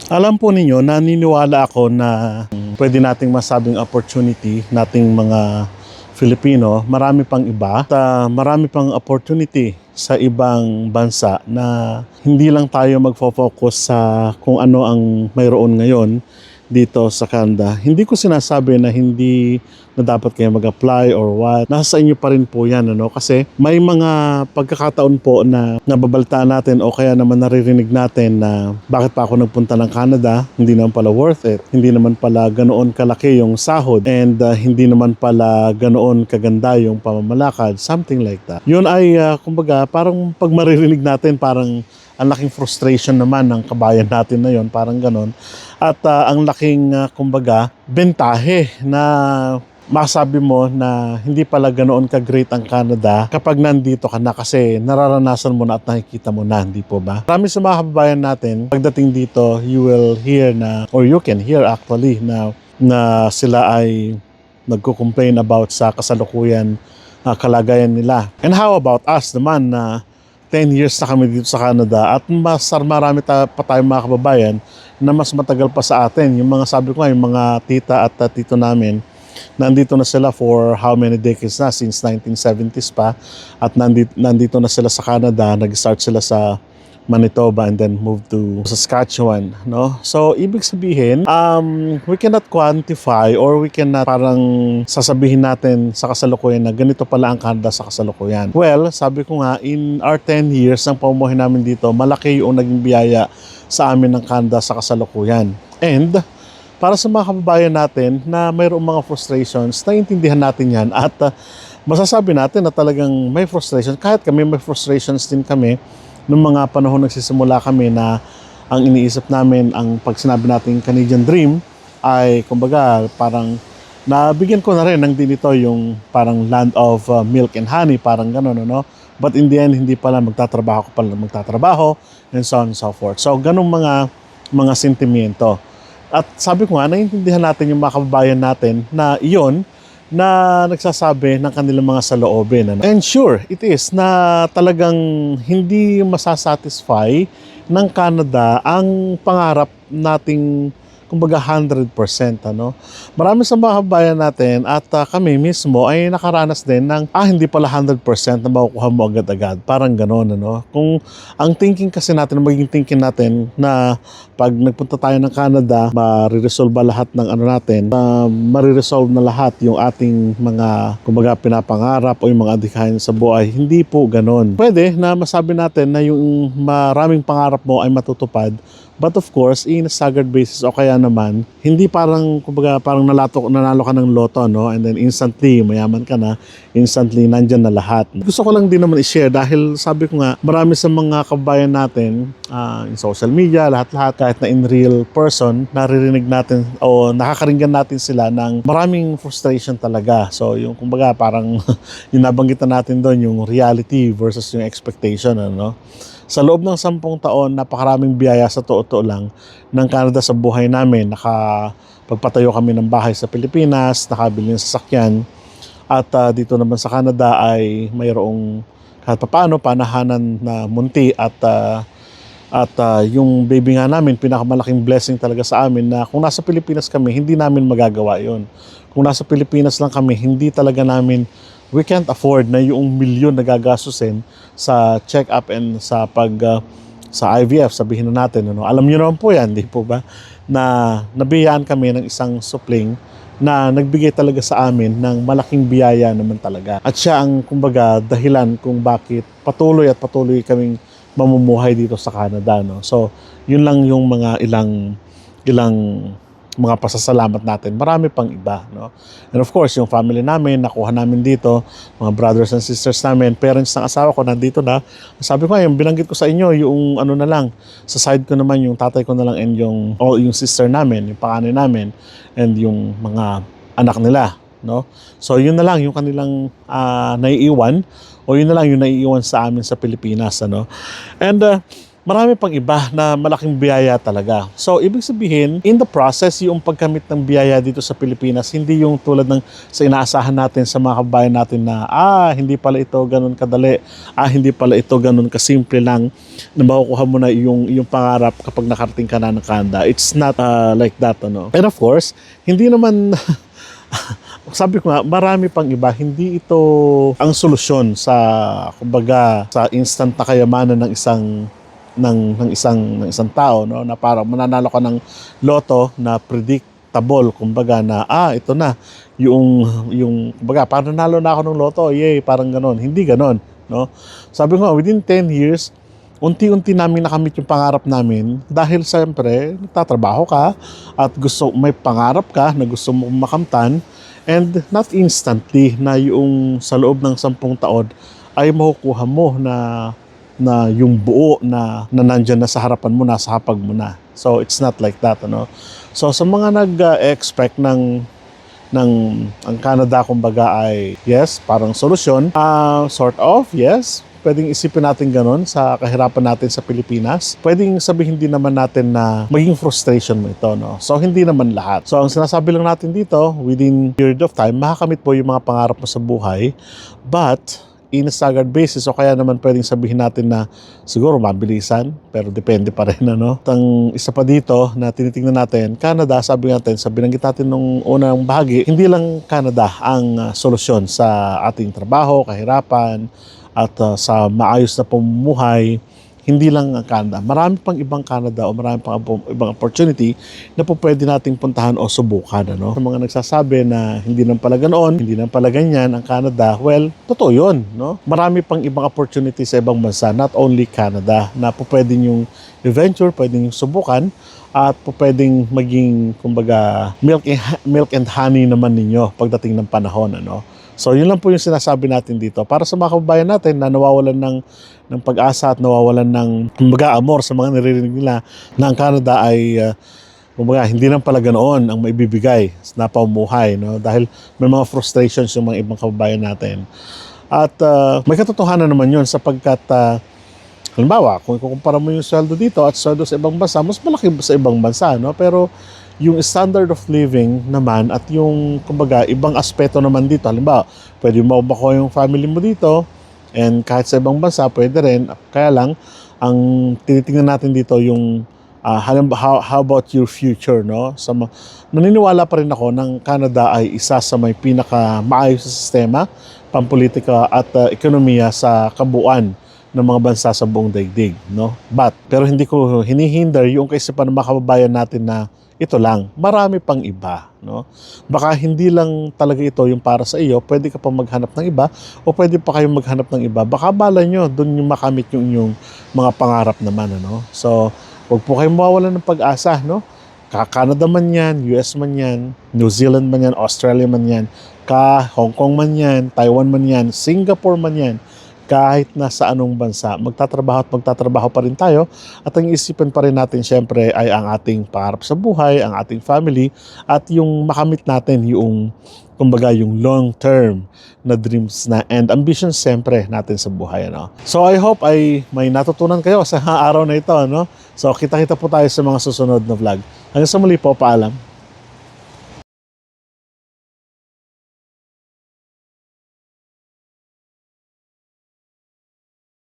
Alam po ninyo, naniniwala ako na pwede nating masabing opportunity nating mga Filipino, marami pang iba at marami pang opportunity sa ibang bansa na hindi lang tayo magfo-focus sa kung ano ang mayroon ngayon dito sa Canada. Hindi ko sinasabi na hindi na dapat kayo mag-apply or what. Nasa inyo pa rin po yan, ano? Kasi may mga pagkakataon po na nababalitaan natin o kaya naman naririnig natin na bakit pa ako nagpunta ng Canada, hindi naman pala worth it. Hindi naman pala ganoon kalaki yung sahod and hindi naman pala ganoon kaganda yung pamamalakad, something like that. Yun ay, kumbaga, parang pag maririnig natin, parang ang laking frustration naman ng kabayan natin na yon, parang ganon. At ang laking, kumbaga, bentahe na masabi mo na hindi pala ganoon ka-great ang Canada kapag nandito ka na kasi nararanasan mo na at nakikita mo na, hindi po ba? Marami sa mga kababayan natin, pagdating dito, you will hear na, or you can hear actually, na sila ay nagko-complain about sa kasalukuyan kalagayan nila. And how about us naman na 10 years na kami dito sa Canada at marami pa tayong mga kababayan na mas matagal pa sa atin. Yung mga sabi ko nga, yung mga tita at tito namin, nandito na sila for how many decades na, since 1970s pa, at nandito na sila sa Canada, nag-start sila sa Manitoba and then move to Saskatchewan, no? So, ibig sabihin, we cannot quantify or we cannot parang sasabihin natin sa kasalukuyan na ganito pala ang Canada sa kasalukuyan. Well, sabi ko nga, in our 10 years ng pamumuhay namin dito, malaki yung naging biyaya sa amin ng Canada sa kasalukuyan. And, para sa mga kababayan natin na mayroong mga frustrations, naiintindihan natin yan at masasabi natin na talagang may frustration. Kahit kami, may frustrations din kami. Noong mga panahon nagsisimula kami na ang iniisip namin, ang pag sinabi natin Canadian Dream, ay kumbaga parang nabigyan ko na rin ng dinito yung parang land of milk and honey, parang gano'n, no? But in the end, hindi pala magtatrabaho, and so on and so forth. So, ganung mga sentimiento. At sabi ko nga, naiintindihan natin yung mga kababayan natin na iyon, na nagsasabi ng kanilang mga saloobin. Ano? And sure, it is na talagang hindi masasatisfy ng Canada ang pangarap nating kumbaga 100%. Ano? Marami sa mga kabayan natin at kami mismo ay nakaranas din ng hindi pala 100% na makukuha mo agad-agad. Parang gano'n. Ano? Kung ang thinking kasi natin, magiging thinking natin na pag nagpunta tayo ng Canada, mariresolve lahat ng ano natin, mariresolve na lahat yung ating mga kumbaga pinapangarap o yung mga adhikain sa buhay. Hindi po gano'n. Pwede na masabi natin na yung maraming pangarap mo ay matutupad. But of course, in a staggered basis o kaya naman, hindi parang, kumbaga, parang nanalo ka ng loto, no? And then instantly, mayaman ka na, instantly, nandyan na lahat. Gusto ko lang din naman i-share dahil sabi ko nga, marami sa mga kabayan natin, in social media, lahat-lahat, kahit na in real person, naririnig natin o nakakaringgan natin sila ng maraming frustration talaga. So, yung kumbaga, parang yung nabanggitan natin doon, yung reality versus yung expectation, ano? Sa loob ng 10 taon, napakaraming biyaya sa totoo lang ng Canada sa buhay namin. Pagpatayo kami ng bahay sa Pilipinas, nakabili ng sasakyan. At dito naman sa Canada ay mayroong kahit paano panahanan na munti at yung baby nga namin, pinakamalaking blessing talaga sa amin na kung nasa Pilipinas kami, hindi namin magagawa yon. Kung nasa Pilipinas lang kami, hindi talaga namin, we can't afford na yung milyon na gagastusin sa check-up and sa sa IVF, sabihin na natin. Ano? Alam niyo naman po yan, di po ba? Na nabiyaan kami ng isang supling na nagbigay talaga sa amin ng malaking biyaya naman talaga. At siya ang, kumbaga, dahilan kung bakit patuloy kaming mamumuhay dito sa Canada. No? So, yun lang yung mga ilang mga pasasalamat natin. Marami pang iba. No? And of course, yung family namin, nakuha namin dito, mga brothers and sisters namin, parents ng asawa ko, nandito na. Sabi ko, yung binanggit ko sa inyo, yung ano na lang, sa side ko naman, yung tatay ko na lang and yung sister namin, yung panganay namin, and yung mga anak nila. No? So, yun na lang yung kanilang naiiwan, o yun na lang yung naiiwan sa amin sa Pilipinas. Ano? And marami pang iba na malaking biyaya talaga. So, ibig sabihin, in the process, yung pagkamit ng biyaya dito sa Pilipinas, hindi yung tulad ng sa inaasahan natin sa mga kabayan natin na, hindi pala ito ganun kadali, hindi pala ito ganun kasimple lang na makukuha mo na yung pangarap kapag nakarating ka na ng Canada. It's not like that, ano. And of course, hindi naman, sabi ko nga, marami pang iba. Hindi ito ang solusyon sa, kumbaga, sa instant na kayamanan ng isang tao, no, na parang mananalo ka ng loto na predictable, kumbaga na ito na yung kumbaga parang nanalo na ako ng loto, yay, parang ganon. Hindi ganon, no. Sabi ko within 10 years unti-unti namin nakamit yung pangarap namin dahil siyempre nagtatrabaho ka at may pangarap ka na gusto mo makamtan, and not instantly na yung sa loob ng 10 taon ay makukuha mo na yung buo na nandyan na sa harapan mo, nasa hapag mo na. So, it's not like that, ano. So, sa mga nag-expect ng ang Canada, kumbaga, ay, yes, parang solusyon, sort of, yes, pwedeng isipin natin ganun sa kahirapan natin sa Pilipinas. Pwedeng sabihin din naman natin na maging frustration mo ito, no? So, hindi naman lahat. So, ang sinasabi lang natin dito, within period of time, makakamit po yung mga pangarap mo sa buhay, but in a staggered basis, o kaya naman pwedeng sabihin natin na siguro mabilisan, pero depende pa rin, ano. Ang isa pa dito na tinitingnan natin, Canada, sabi natin, sa binanggit natin nung unang bahagi, hindi lang Canada ang solusyon sa ating trabaho, kahirapan, at sa maayos na pamumuhay. Hindi lang ang Canada. Marami pang ibang Canada o marami pang ibang opportunity na po pwede nating puntahan o subukan, ano? Sa mga nagsasabi na hindi nang pala ganoon, hindi nang pala ganyan ang Canada, well, totoo yun, no? Marami pang ibang opportunity sa ibang bansa, not only Canada, na po pwede yung adventure, pwede yung subukan, at po pwedeng maging, kumbaga, milk and honey naman ninyo pagdating ng panahon, ano? So, yun lang po yung sinasabi natin dito. Para sa mga kababayan natin na nawawalan ng pag-asa at nawawalan ng, kumbaga, amor sa mga naririnig nila na ang Canada ay, kumbaga, hindi lang pala ganoon ang maibibigay na pamumuhay, no? Dahil may mga frustrations yung mga ibang kababayan natin. At may katotohanan naman yun sapagkat, halimbawa, kung ikukumpara mo yung sweldo dito at sweldo sa ibang bansa, mas malaki sa ibang bansa, no? Pero yung standard of living naman at yung, kumbaga, ibang aspeto naman dito. Halimbawa, pwede mo makuha yung family mo dito, and kahit sa ibang bansa, pwede rin. Kaya lang, ang tinitingnan natin dito yung how about your future, no? Naniniwala pa rin ako ng Canada ay isa sa may pinaka-maayos sa sistema, pampolitika at ekonomiya sa kabuuan ng mga bansa sa buong daigdig, no? Pero hindi ko hinihinder yung kaisipan ng mga kababayan natin na ito lang, marami pang iba, no? Baka hindi lang talaga ito yung para sa iyo, pwede ka pa maghanap ng iba o pwede pa kayong maghanap ng iba. Baka bala nyo, doon yung makamit yung inyong mga pangarap naman, ano? So, huwag po kayong mawawalan ng pag-asa, no? Canada man yan, US man yan, New Zealand man yan, Australia man yan, Hong Kong man yan, Taiwan man yan, Singapore man yan, kahit nasa anong bansa, magtatrabaho pa rin tayo, at ang isipin pa rin natin syempre ay ang ating pangarap sa buhay, ang ating family, at yung makamit natin yung, kumbaga, yung long term na dreams na and ambitions syempre natin sa buhay, ano. So I hope ay may natutunan kayo sa araw na ito, ano. So kita-kita po tayo sa mga susunod na vlog. Hanggang sa muli po, paalam.